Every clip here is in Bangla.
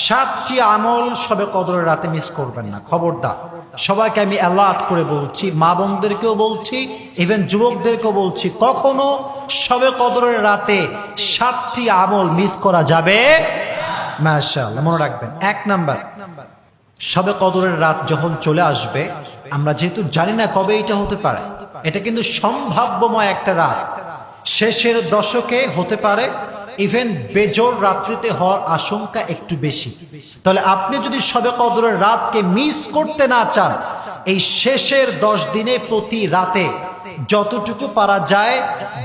7টি আমল শবে কদরের রাতে মিস করবেন না, খবরদার। সবাইকে আমি অ্যালার্ট করে বলছি, মা বোনদেরকেও বলছি, ইভেন যুবকদেরকেও বলছি, কখনো শবে কদরের রাতে 7টি আমল মিস করা যাবে মাশাআল্লাহ। মনে রাখবেন, 1 নাম্বার, শবে কদরের রাত যখন চলে আসবে, আমরা যেহেতু জানি না কবে এটা হতে পারে, এটা কিন্তু সম্ভাব্যময় একটা রাত, শেষের দশকে হতে পারে, ইভেন বেজোড় রাত্রিতে হওয়ার আশঙ্কা একটু বেশি। তাহলে আপনি যদি শবে কদরের রাতকে মিস করতে না চান, এই শেষের 10 দিনে প্রতি রাতে যতটুকু পারা যায়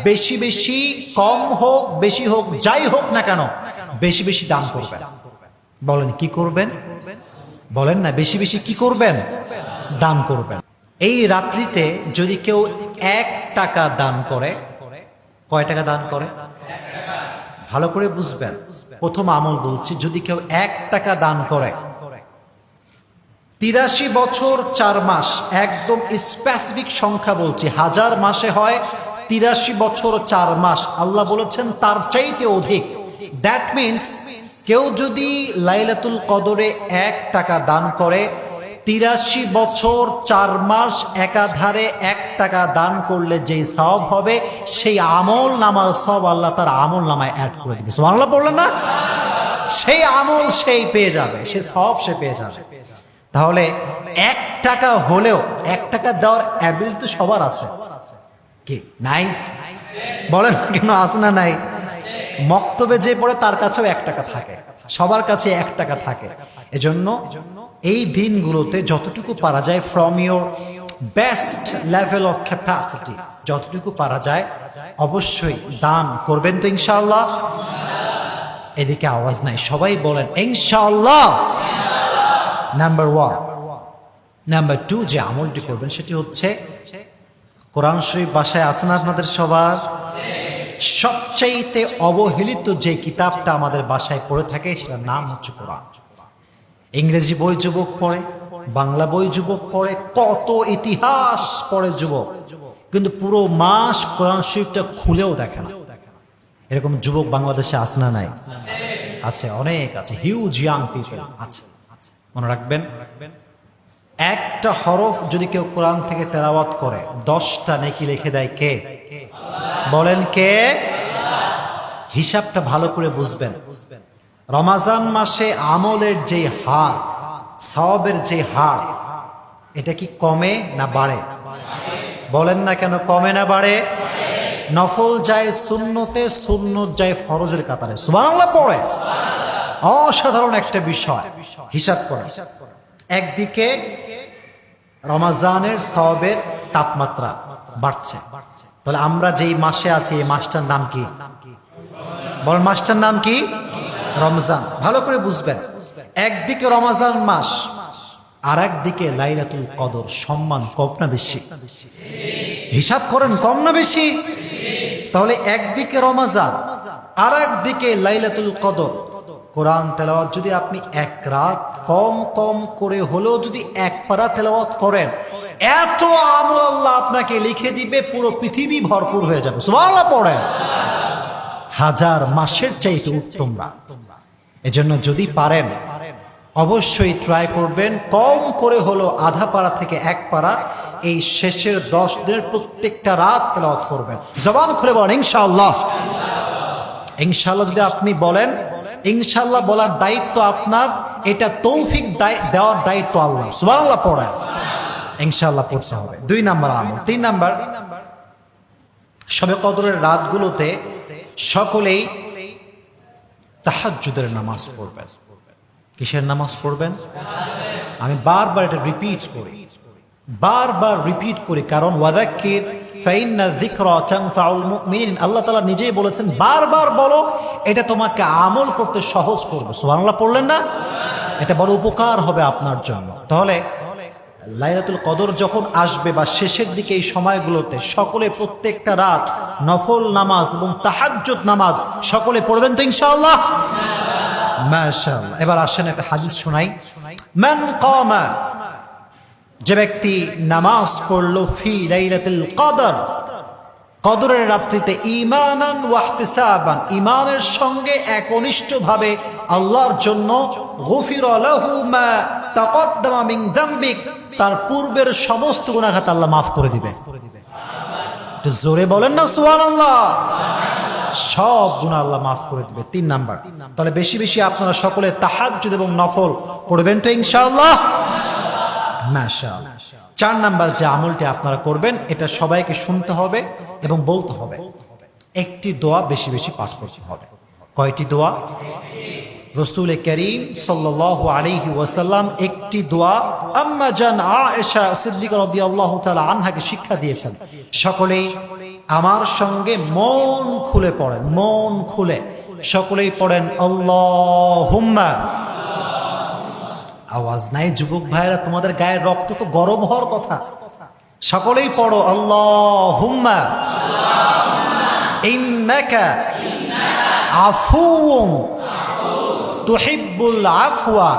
বেশি বেশি, কম হোক বেশি হোক যাই হোক না কেন, বেশি বেশি দান করবেন। বলেন কি করবেন? বলেন না, বেশি বেশি কি করবেন? দান করবেন। এই রাত্রিতে যদি কেউ 1 টাকা দান করে, কয় টাকা দান করে? ভালো করে বুঝবেন, প্রথম আমল বলছি, যদি কেউ 1 টাকা দান করে, 83 বছর 4 মাস, একদম স্পেসিফিক সংখ্যা বলছি, 1000 মাসে হয় 83 বছর 4 মাস, আল্লাহ বলেছেন তার চাইতে অধিক। দ্যাট মিনস কেউ যদি লাইলাতুল কদরে 1 টাকা দান করে, 83 বছর 4 মাস একাধারে 1 টাকা দান করলে যেই সওয়াব হবে, সেই আমল নামার সওয়াব আল্লাহ তার আমল নামায় অ্যাড করে দিবে। সুবহানাল্লাহ বললেন না? সেই আমল সেই পেয়ে যাবে, সে সওয়াব সে পেয়ে যাবে। তাহলে 1 টাকা হলেও, 1 টাকা দেওয়ার অ্যাবিলিটি সবার আছে কি? নাই? বলেন কেন আছে না? নাই? মক্তবে যে পড়ে তার কাছেও 1 টাকা থাকে, সবার কাছে 1 টাকা থাকে। এজন্য এই দিনগুলোতে যতটুকু পারা যায়, from your best level of capacity, যতটুকু পারা যায় অবশ্যই দান করবেন তো ইনশাআল্লাহ। এদিকে আওয়াজ নাই, সবাই বলেন ইনশাআল্লাহ। নাম্বার 1। নাম্বার 2 যে আমলটি করবেন সেটি হচ্ছে, কোরআন শরীফ বাসায় আছে না আপনাদের সবার? সবচাইতে অবহেলিত যে কিতাবটা আমাদের বাসায় পড়ে থাকে সেটার নাম হচ্ছে কোরআন। ইংরেজি বই যুবক পড়ে, বাংলা বই যুবক পড়ে, কত ইতিহাস পড়ে যুবক, কিন্তু পুরো মাস কোরআন শরীফটা খুলেও দেখে না। এরকম যুবক বাংলাদেশে আছে না? নাই? আছে, অনেক আছে, হিউজ ইয়াং পিপল আছে। মনে রাখবেন, একটা হরফ যদি কেউ কোরআন থেকে তেলাওয়াত করে 10টা নেকি লিখে দেয় কে? বলেন কে? হিসাবটা ভালো করে বুঝবেন। রমাজান মাসে আমলের যে হার, সওয়াবের যে হার, এটা কি কমে না বাড়ে? বলেন না কেন কমে না বাড়ে? নফল যায় সুন্নতে, সুন্নত যায় ফরজের কাতারে। সুবহানাল্লাহ পড়ে। অসাধারণ একটা বিষয় হিসাব করা। একদিকে রমাজানের সওয়াবের তাপমাত্রা বাড়ছে, তাহলে আমরা যেই মাসে আছি এই মাসটার নাম কি? বলেন মাসটার নাম কি? রমজান। ভালো করে বুঝবেন, একদিকে রমজান মাস, আর একদিকে লাইলাতুল কদর। সম্মান কম না বেশি? হিসাব করেন, কম না বেশি? তাহলে একদিকে রমজান, আর একদিকে লাইলাতুল কদর। কোরআন তেলাওয়াত যদি আপনি 1 রাত কম কম করে হলেও যদি 1 পারা তেলাওয়াত করেন, এত আমল আল্লাহ আপনাকে লিখে দিবে, পুরো পৃথিবী ভরপুর হয়ে যাবে। সুবহানাল্লাহ পড়েন। 1000 মাসের চাইতে উত্তম রাত। এজন্য যদি পারেন অবশ্যই ট্রাই করবেন, কম করে হলো আধা পারা থেকে 1 পারা এই শেষের 10 দিনের প্রত্যেকটা রাত তেলাওয়াত করবেন। জবান খুলে বলেন ইনশাআল্লাহ। ইনশাআল্লাহ যদি আপনি বলেন, ইনশাআল্লাহ বলার দায়িত্ব আপনার, এটা তৌফিক দেওয়ার দায়িত্ব আল্লাহ। সুবহানাল্লাহ পড়েন। ইনশাআল্লাহ পড়তে হবে। 2 নাম্বার আমল। 3 নাম্বার, শবে কদরের রাতগুলোতে সকলেই তাহাজ্জুদের নামাজ পড়বেন। কিসের নামাজ পড়বেন? আমি বারবার এটা রিপিট করি, কারণ ওয়াযাক্কির ফাইন্না যিকরা তানফাউল মুমিনিন, আল্লাহ তাআলা নিজেই বলেছেন বারবার বলো, এটা তোমাকে আমল করতে সহজ করবে। সুবহানাল্লাহ পড়লেন না? এটা বড় উপকার হবে আপনার জন্য। তাহলে লাইলাতুল কদর যখন আসবে বা শেষের দিকে এই সময়গুলোতে সকলে প্রত্যেকটা রাত নফল নামাজ এবং তাহাজ্জুদ নামাজ সকলে পড়বেন তো ইনশাআল্লাহ? মাশাআল্লাহ। এবার আসেন একটা হাদিস শোনাই। মান কামা, যে ব্যক্তি নামাজ পড়লো ফি লাইলাতুল কদর, কদরের রাত্রিতে ঈমানান ওয়া ইহতিসাবান, ঈমানের সঙ্গে একনিষ্ঠভাবে আল্লাহর জন্য গুফিরা লাহু মা তাকদ্দামা মিন যামবিক, তার পূর্বের সমস্ত গুনাহ খাতা আল্লাহ মাফ করে দিবে। একটু জোরে বলেন না সুবহানাল্লাহ। সব গুনাহ আল্লাহ মাফ করে দিবে। 3 নাম্বার, তাহলে বেশি বেশি আপনারা সকলে তাহাজ্জুদ এবং নফল পড়বেন তো ইনশাআল্লাহ, মাশাআল্লাহ। 4 নাম্বার যে আমলটি আপনারা করবেন, এটা সবাইকে শুনতে হবে এবং বলতে হবে। একটি দোয়া বেশি বেশি পাঠ করতে হবে। কয়টি দোয়া? রাসূল করিম সাল্লাল্লাহু আলাইহি ওয়াসাল্লাম একটি দোয়া আম্মা জান আয়েশা সিদ্দিকা রাদিয়াল্লাহু তাআলা আনহাকে শিক্ষা দিয়েছেন। সকলেই আমার সঙ্গে মন খুলে পড়েন, মন খুলে সকলেই পড়েন আল্লাহুম্মা। আওয়াজ নাই যুবক ভাইরা, তোমাদের গায়ের রক্ত তো গরম হওয়ার কথা। সকলেই পড়ো আল্লাহুম্মা ইন্নাকা আফুউন তুহিব্বুল আফওয়া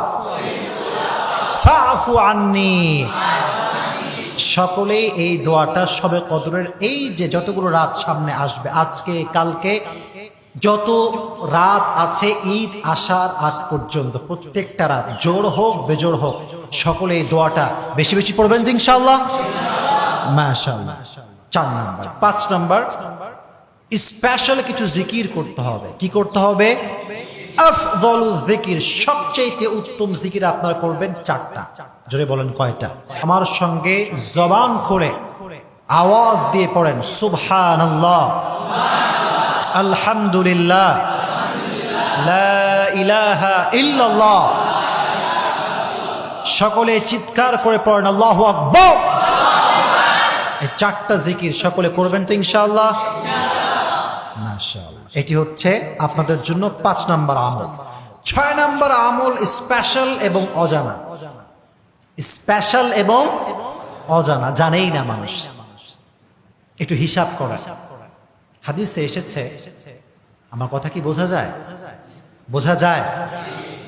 ফাআফু আন্নি। সকলেই এই দোয়াটা শবে কদরের এই যে যতগুলো রাত সামনে আসবে, আজকে কালকে যত রাত আছে ঈদ আসার আগ পর্যন্ত, প্রত্যেকটা রাত জোর হোক বেজোর হোক, সকলে এই দোয়াটা বেশি বেশি পড়বেন তো ইনশাআল্লাহ, মাশাআল্লাহ। 4 নাম্বার। 5 নাম্বার, স্পেশাল কিছু জিকির করতে হবে। কি করতে হবে? আফদলুল যিকির, সবচেয়ে উত্তম জিকির আপনারা করবেন 4টা। জোরে বলেন কয়টা? আমার সঙ্গে জবান খুলে আওয়াজ দিয়ে পড়েন সুবহানাল্লাহ, আলহামদুলিল্লাহ, লা ইলাহা ইল্লাল্লাহ। সকলে চিৎকার করে পড়েন আল্লাহু আকবার। এই 4টা জিকির সকলে করবেন তো ইনশাআল্লাহ, মাশাআল্লাহ। এটি হচ্ছে আপনাদের জন্য 5 নাম্বার আমল। 6 নাম্বার আমল স্পেশাল এবং অজানা। স্পেশাল এবং অজানা, জানেই না মানুষ। একটু হিসাব করা। হাদিসে এসেছে, আমার কথা কি বোঝা যায়? বোঝা যায়?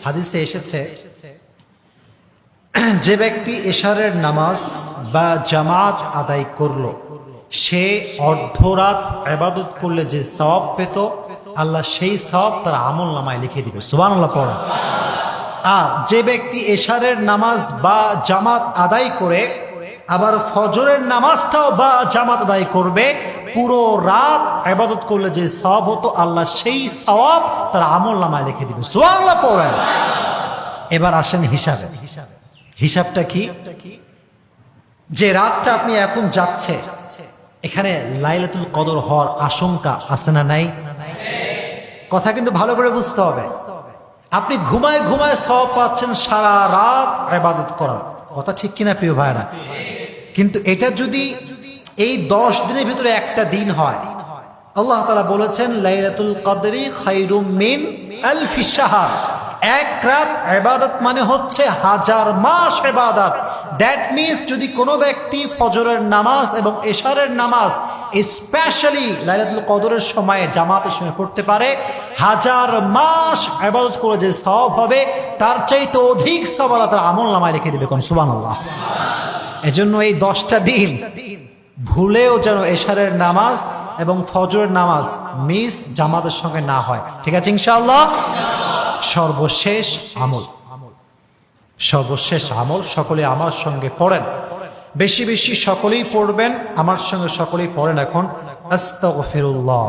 হাদিসে এসেছে যে ব্যক্তি এশারের নামাজ বা জামাত আদায় করলো, সে অর্ধরাত ইবাদত করলে যে সওয়াব পেত, আল্লাহ সেই সওয়াব তার আমল নামায় লিখে দিবে। সুবহানাল্লাহ পড়া। আর যে ব্যক্তি এশারের নামাজ বা জামাত আদায় করে আবার ফজরের নামাজটাও বা জামাত আদায় করবে, পুরো রাত ইবাদত করলে যে সওয়াব হতো, আল্লাহ সেই সওয়াব তার আমল নামায় লিখে দিবে। সুবহানাল্লাহ পড়েন। এবার আসেন হিসাবে। হিসাবটা কি? যে রাতটা আপনি এখন যাচ্ছে, এখানে লাইলাতুল কদর হওয়ার আশঙ্কা আছে না নাই? কথা কিন্তু ভালো করে বুঝতে হবে। আপনি ঘুমায় ঘুমায় সওয়াব পাচ্ছেন সারা রাত ইবাদত করার, কথা ঠিক কিনা প্রিয় ভাইরা? কিন্তু এটা যদি এই 10 দিনের ভিতরে একটা দিন হয়, আল্লাহ তাআলা বলেছেন লাইলাতুল কদরি খায়রুম মিন আলফি শাহর। এক রাত ইবাদত মানে হচ্ছে 1000 মাস ইবাদত। দ্যাট মিন্স যদি কোনো ব্যক্তি ফজরের নামাজ এবং এশারের নামাজ স্পেশালি লাইলাতুল কদরের সময়ে জামাতের সময় পড়তে পারে, 1000 মাস ইবাদত করে যে সওয়াব হবে, তার চাইতে অধিক সওয়াব আল্লাহ তার আমল নামায় লিখে দেবে। কোন সুবহানাল্লাহ। এজন্য এই 10টা দিন ভুলেও যেন এশারের নামাজ এবং ফজরের নামাজ মিস জামাতের সঙ্গে না হয়। ঠিক আছে ইনশাআল্লাহ? সর্বশেষ আমল, সর্বশেষ আমল সকলে আমার সঙ্গে পড়েন, বেশি বেশি সকলেই পড়বেন, আমার সঙ্গে সকলেই পড়েন এখন আস্তাগফিরুল্লাহ।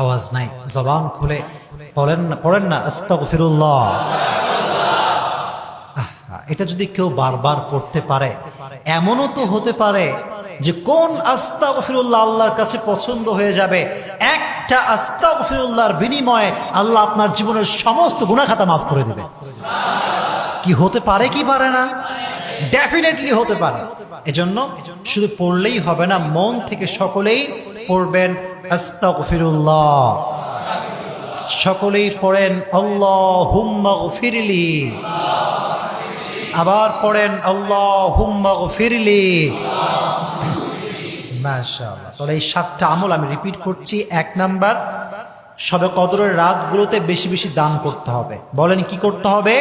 আওয়াজ নাই, জবান খুলে পড়েন না আস্তাগফিরুল্লাহ। এটা যদি কেউ বারবার পড়তে পারে, এমনও তো হতে পারে যে কোন আস্তাগফিরুল্লাহ আল্লাহর কাছে পছন্দ হয়ে যাবে, একটা আস্তাগফিরুল্লাহর বিনিময়ে আল্লাহ আপনার জীবনের সমস্ত গুনাহ খাতা মাফ করে দিবে। কি হতে পারে কি পারে না? ডেফিনেটলি হতে পারে। এজন্য শুধু পড়লেই হবে না, মন থেকে সকলেই পড়বেন আস্তাগফিরুল্লাহ। সকলেই পড়েন আল্লাহুম্মা গফিরলি। আবার পড়েন আল্লাহুম্মা গফিরলি। মাশাআল্লাহ। তাহলে এই 7টা আমল আমি রিপিট করছি। 1 নাম্বার, শবে কদরের রাতগুলোতে বেশি বেশি দান করতে হবে। বলেন কি করতে হবে?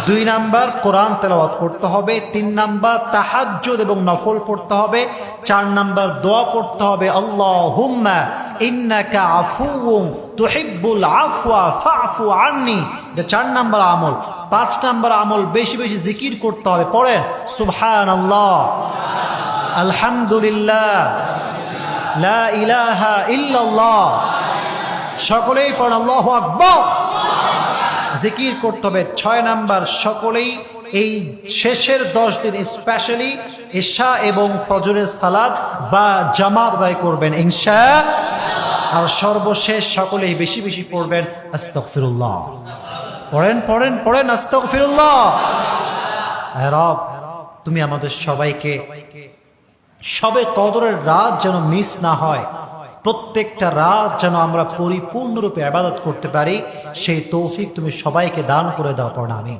2 নাম্বার কোরআন তেলাওয়াত করতে হবে, 3 নাম্বার তাহাজ্জুদ এবং নফল পড়তে হবে, 4 নাম্বার দোয়া পড়তে হবে আল্লাহুম্মা ইন্নাকা আফুউন তুহিব্বুল আফওয়া ফাফু আন্নি। এটা 4 নাম্বার আমল। 5 নাম্বার আমল বেশি বেশি জিকির করতে হবে। পড়েন সুবহানাল্লাহ, আলহামদুলিল্লাহ, লা ইলাহা ইল্লাল্লাহ। সকলেই পড়েন আল্লাহু আকবার। জিকির করতে হবে। 6 নাম্বার, সকলেই এই শেষের 10 দিন স্পেশালি ইশা এবং ফজরের সালাত বা জামাত আদায় করবেন ইনশাআল্লাহ। আর সর্বশেষ সকলেই বেশি বেশি পড়বেন আস্তাগফিরুল্লাহ। পড়েন পড়েন পড়েন আস্তাগফিরুল্লাহ। হে রব, তুমি আমাদের সবাইকে সবে কদরের রাত যেন মিস না হয়, প্রত্যেকটা রাত যেন আমরা পরিপূর্ণরূপে ইবাদত করতে পারি, সেই তৌফিক তুমি সবাইকে দান করে দাও। পড়া আমি